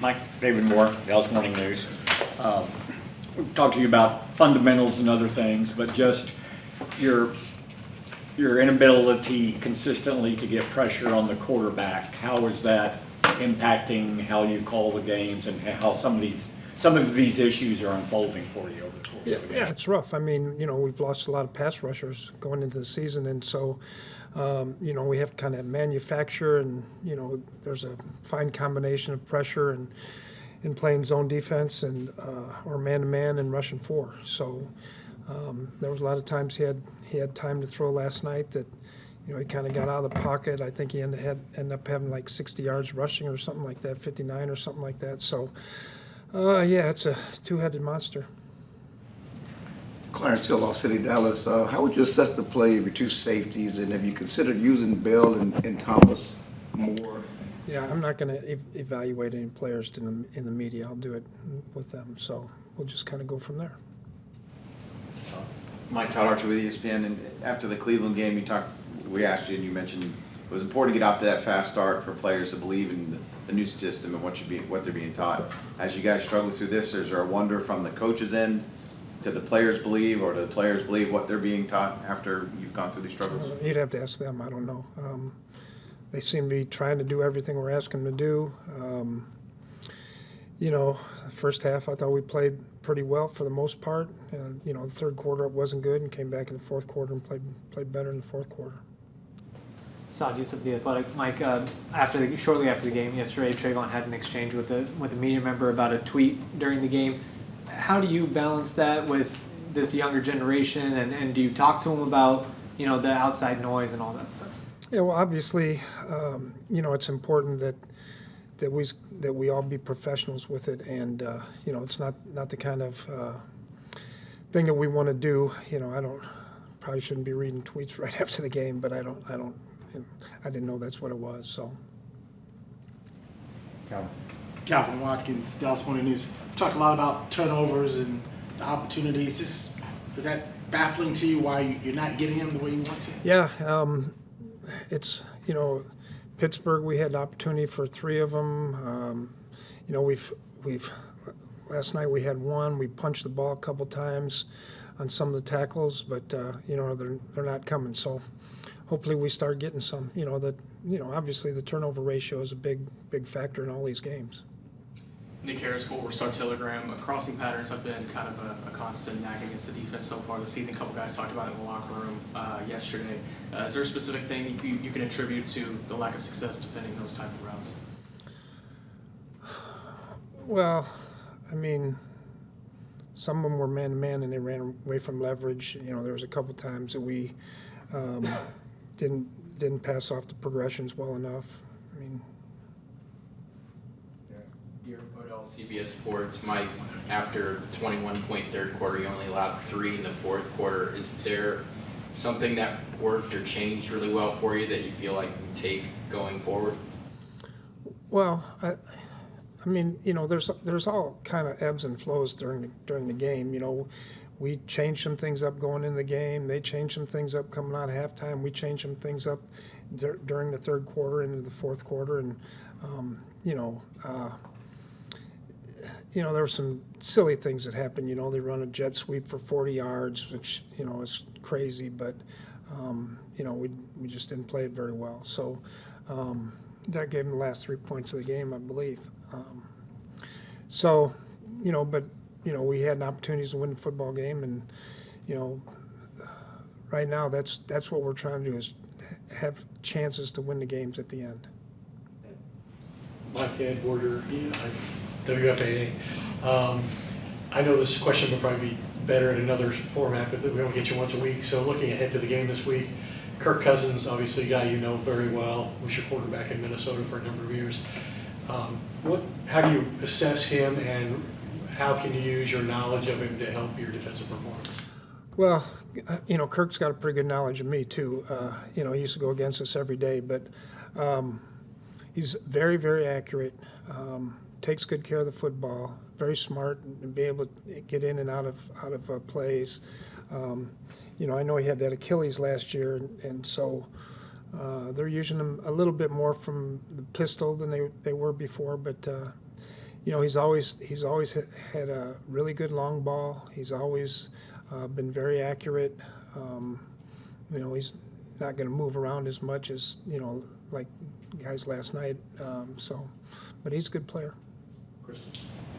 Mike, David Moore, Dallas Morning News. We've talked to you about fundamentals and other things, but just your inability consistently to get pressure on the quarterback. How is that impacting how you call the games and how some of these issues are unfolding for you over the course of the game? Yeah, it's rough. I mean, we've lost a lot of pass rushers going into the season, and so, we have to kind of manufacture, and there's a fine combination of pressure and in playing zone defense and or man-to-man and rushing four. So there was a lot of times he had time to throw last night that he kind of got out of the pocket. I think he ended up having like 60 yards rushing or something like that, 59 or something like that. So yeah, it's a two-headed monster. Clarence Hill, All City, Dallas. How would you assess the play of your two safeties, and have you considered using Bell and Thomas more? Yeah, I'm not going to evaluate any players in the media. I'll do it with them. So we'll just kind of go from there. Mike, Todd Archer with ESPN. And after the Cleveland game, we asked you, and you mentioned it was important to get off to that fast start for players to believe in the new system and what they're being taught. As you guys struggle through this, is there a wonder from the coach's end? Did the players believe, or do the players believe what they're being taught after you've gone through these struggles? You'd have to ask them. I don't know. They seem to be trying to do everything we're asking them to do. The first half I thought we played pretty well for the most part. And, the third quarter it wasn't good, and came back in the fourth quarter and played better in the fourth quarter. Saad Yusuf, The Athletic. Mike, shortly after the game yesterday, Trayvon had an exchange with a media member about a tweet during the game. How do you balance that with this younger generation, and do you talk to them about the outside noise and all that stuff? Yeah, well, obviously, it's important that we all be professionals with it, and it's not the kind of thing that we want to do. Probably shouldn't be reading tweets right after the game, but I didn't know that's what it was. So. Calvin Watkins, Dallas Morning News. We've talked a lot about turnovers and the opportunities. Is that baffling to you why you're not getting them the way you want to? Yeah, it's Pittsburgh. We had an opportunity for 3 of them. We've last night we had one. We punched the ball a couple times on some of the tackles, but they're not coming. So hopefully we start getting some. Obviously the turnover ratio is a big factor in all these games. Nick Harris, Fort Worth Star-Telegram. Crossing patterns have been kind of a constant nag against the defense so far this season. A couple guys talked about it in the locker room yesterday. Is there a specific thing you can attribute to the lack of success defending those type of routes? Well, I mean, some of them were man-to-man and they ran away from leverage. There was a couple times that we didn't pass off the progressions well enough. I mean. Your Podell, CBS Sports. Mike, after 21-point third quarter, you only allowed 3 in the fourth quarter. Is there something that worked or changed really well for you that you feel like you can take going forward? Well, I mean, there's all kind of ebbs and flows during the game. We changed some things up going into the game. They changed some things up coming out of halftime. We changed some things up during the third quarter into the fourth quarter, and there were some silly things that happened. They run a jet sweep for 40 yards, which is crazy, but we just didn't play it very well. So that gave them the last 3 points of the game, I believe. We had opportunities to win the football game, and right now that's what we're trying to do, is have chances to win the games at the end. Mike Edwarder, WFAA. I know this question would probably be better in another format, but we only get you once a week. So looking ahead to the game this week, Kirk Cousins, obviously a guy you know very well, was your quarterback in Minnesota for a number of years. How do you assess him, and how can you use your knowledge of him to help your defensive performance? Well, Kirk's got a pretty good knowledge of me too. He used to go against us every day, but he's very, very accurate. Takes good care of the football. Very smart, and be able to get in and out of plays. I know he had that Achilles last year, and so they're using him a little bit more from the pistol than they were before. But you know, he's always had a really good long ball. He's always been very accurate. You know, he's not going to move around as much as, you know, like guys last night. But he's a good player.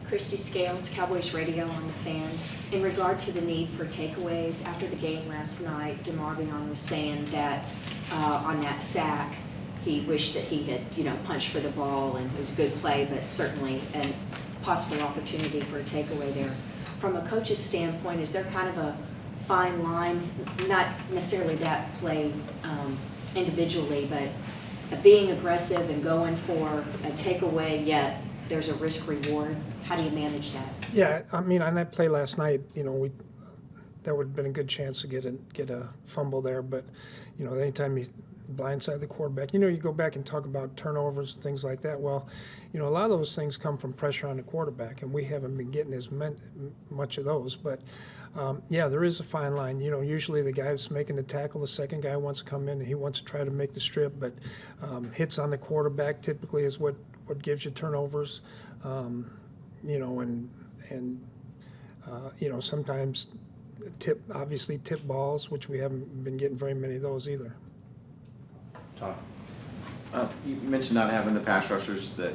Christy Scales, Cowboys Radio on the Fan. In regard to the need for takeaways, after the game last night, DeMarvion was saying that on that sack, he wished that he had, you know, punched for the ball, and it was a good play, but certainly a possible opportunity for a takeaway there. From a coach's standpoint, is there kind of a fine line, not necessarily that play individually, but being aggressive and going for a takeaway, yet there's a risk reward? How do you manage that? Yeah, I mean, on that play last night, you know, there would have been a good chance to get a fumble there, but you know, anytime you blindside the quarterback, you know, you go back and talk about turnovers and things like that. Well, you know, a lot of those things come from pressure on the quarterback, and we haven't been getting as much of those. But yeah, there is a fine line. You know, usually the guy that's making the tackle, the second guy wants to come in and he wants to try to make the strip, but hits on the quarterback typically is what gives you turnovers. You know, and you know, sometimes obviously tip balls, which we haven't been getting very many of those either. Tom. You mentioned not having the pass rushers that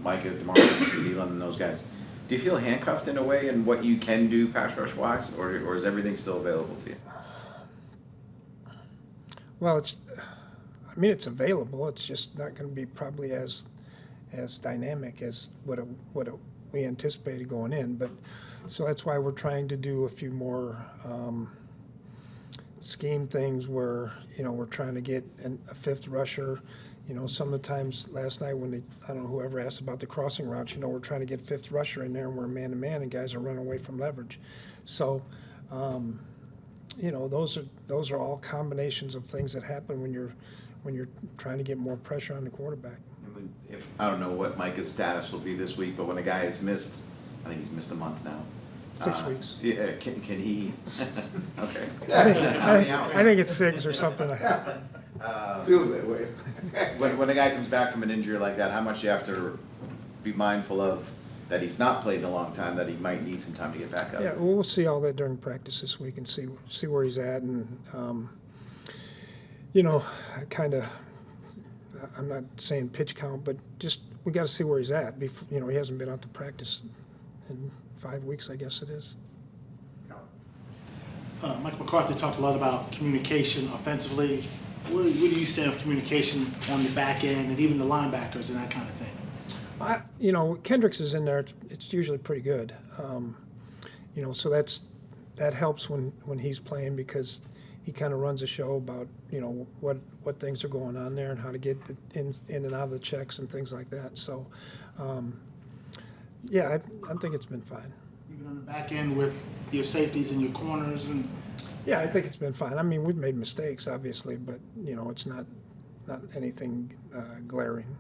Micah, DeMarcus, Elon, and those guys. Do you feel handcuffed in a way in what you can do pass rush wise, or is everything still available to you? Well, I mean, it's available. It's just not going to be probably as dynamic as what we anticipated going in. But so that's why we're trying to do a few more scheme things where, you know, we're trying to get a fifth rusher. You know, some of the times last night when I don't know, whoever asked about the crossing routes, you know, we're trying to get fifth rusher in there and we're man-to-man and guys are running away from leverage. So, you know, those are all combinations of things that happen when you're trying to get more pressure on the quarterback. If I don't know what Micah's status will be this week, but when a guy has missed, I think he's missed a month now. 6 weeks. Yeah, can he? Okay. I think it's 6 or something. Feels that way. When a guy comes back from an injury like that, how much you have to be mindful of that he's not played in a long time, that he might need some time to get back up? Yeah, well, we'll see all that during practice this week and see where he's at, and you know, I'm not saying pitch count, but just we got to see where he's at. Before, you know, he hasn't been out to practice in 5 weeks, I guess it is. Mike McCarthy talked a lot about communication offensively. Where do you stand with communication on the back end and even the linebackers and that kind of thing? You know, Kendricks is in there. It's usually pretty good. You know, so that helps when he's playing because he kind of runs a show about, you know, what things are going on there and how to get in and out of the checks and things like that. So, yeah, I think it's been fine. Even on the back end with your safeties and your corners and. Yeah, I think it's been fine. I mean, we've made mistakes, obviously, but you know, it's not anything glaring.